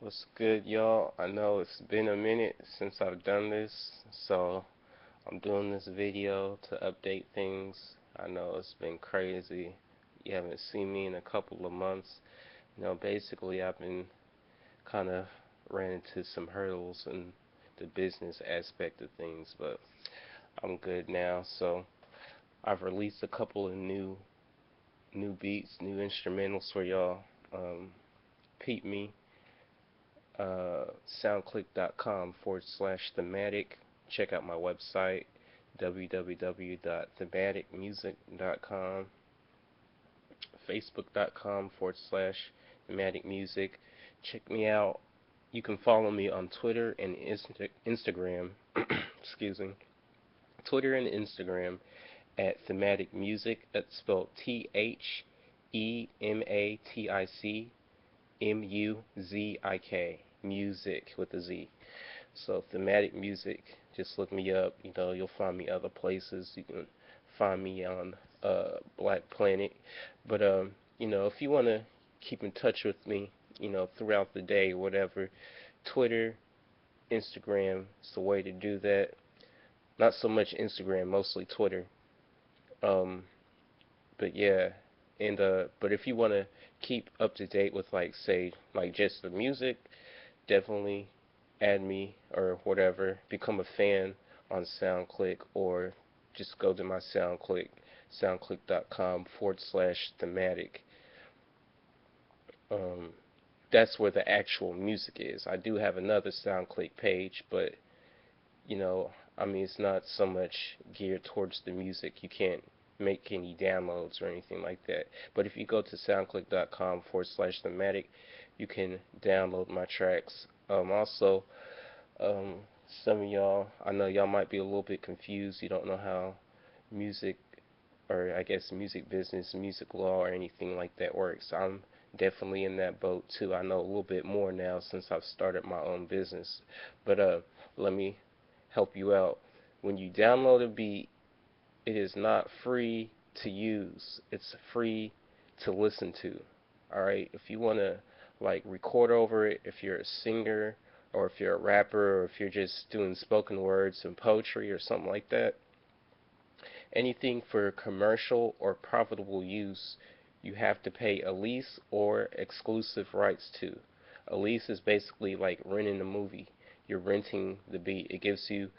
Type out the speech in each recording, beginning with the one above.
What's good, y'all? I know it's been a minute since I've done this, so I'm doing this video to update things. I know it's been crazy. You haven't seen me in a couple of months. Basically, I've been kind of ran into some hurdles in the business aspect of things, but I'm good now. So I've released a couple of new beats, new instrumentals for y'all. Um, Peep me soundclick.com/thematic. Check out my website, www.thematicmuzik.com, facebook.com/thematicmuzik. Check me out. You can follow me on Twitter and Instagram. Excuse me. Twitter and Instagram at ThematicMuzik. That's spelled ThematicMuzik, music with a Z. So Thematic Music, just look me up. You'll find me other places. You can find me on Black Planet. But if you want to keep in touch with me, throughout the day, whatever, Twitter, Instagram is the way to do that. Not so much Instagram, mostly Twitter. Um, but yeah, and but if you want to keep up to date with like say like just the music, definitely add me or whatever, become a fan on SoundClick, or just go to my SoundClick, soundclick.com/thematic. Um, that's where the actual music is. I do have another SoundClick page, but you know, it's not so much geared towards the music. You can't make any downloads or anything like that. But if you go to soundclick.com/thematic, you can download my tracks. Also, um, some of y'all, I know y'all might be a little bit confused. You don't know how music, or I guess music business, music law, or anything like that works. I'm definitely in that boat too. I know a little bit more now since I've started my own business. But let me help you out. When you download a beat, it is not free to use. It's free to listen to. Alright? If you want to like record over it, if you're a singer or if you're a rapper or if you're just doing spoken words and poetry or something like that, anything for commercial or profitable use, you have to pay a lease or exclusive rights to. A lease is basically like renting a movie. You're renting the beat. It gives you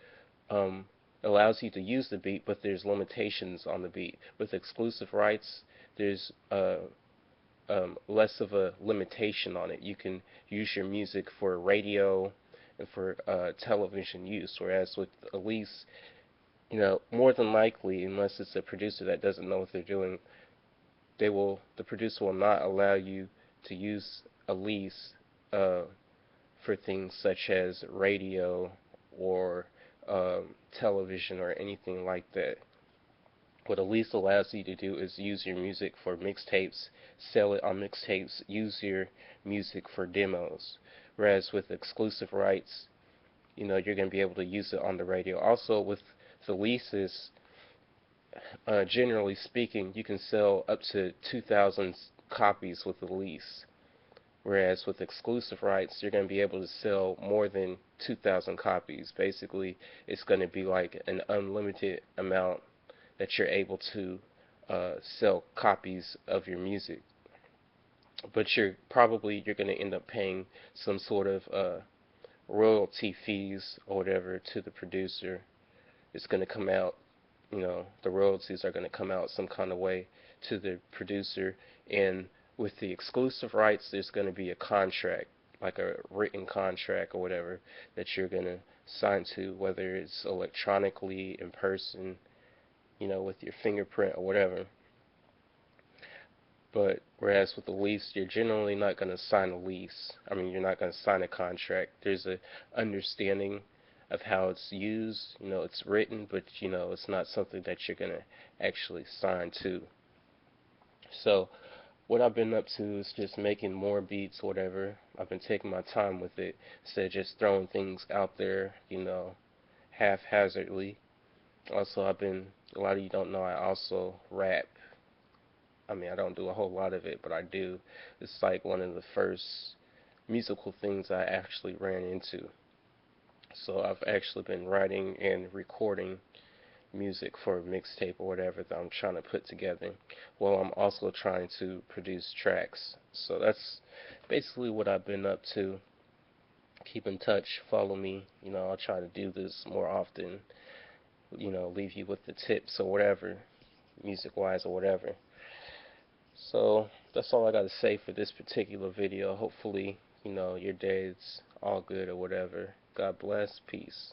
um, allows you to use the beat, but there's limitations on the beat. With exclusive rights, there's less of a limitation on it. You can use your music for radio and for television use, whereas with a lease, more than likely, unless it's a producer that doesn't know what they're doing, the producer will not allow you to use a lease uh, for things such as radio or television or anything like that. What a lease allows you to do is use your music for mixtapes, sell it on mixtapes, use your music for demos. Whereas with exclusive rights, you're going to be able to use it on the radio. Also, with the leases, generally speaking, you can sell up to 2,000 copies with a lease. Whereas with exclusive rights, you're going to be able to sell more than 2,000 copies. Basically, it's going to be like an unlimited amount that you're able to sell copies of your music. But you're going to end up paying some sort of royalty fees or whatever to the producer. It's going to come out, the royalties are going to come out some kind of way to the producer. And with the exclusive rights, there's going to be a contract, like a written contract or whatever, that you're going to sign to, whether it's electronically, in person, with your fingerprint or whatever. But whereas with a lease, you're generally not going to sign a lease. You're not going to sign a contract. There's a understanding of how it's used. It's written, but it's not something that you're going to actually sign to. So what I've been up to is just making more beats, whatever. I've been taking my time with it instead of just throwing things out there, haphazardly. Also, a lot of you don't know, I also rap. I don't do a whole lot of it, but I do. It's like one of the first musical things I actually ran into. So I've actually been writing and recording music for a mixtape or whatever that I'm trying to put together, while I'm also trying to produce tracks. So that's basically what I've been up to. Keep in touch, follow me. I'll try to do this more often. Leave you with the tips or whatever, music wise or whatever. So that's all I got to say for this particular video. Hopefully, your day is all good or whatever. God bless. Peace.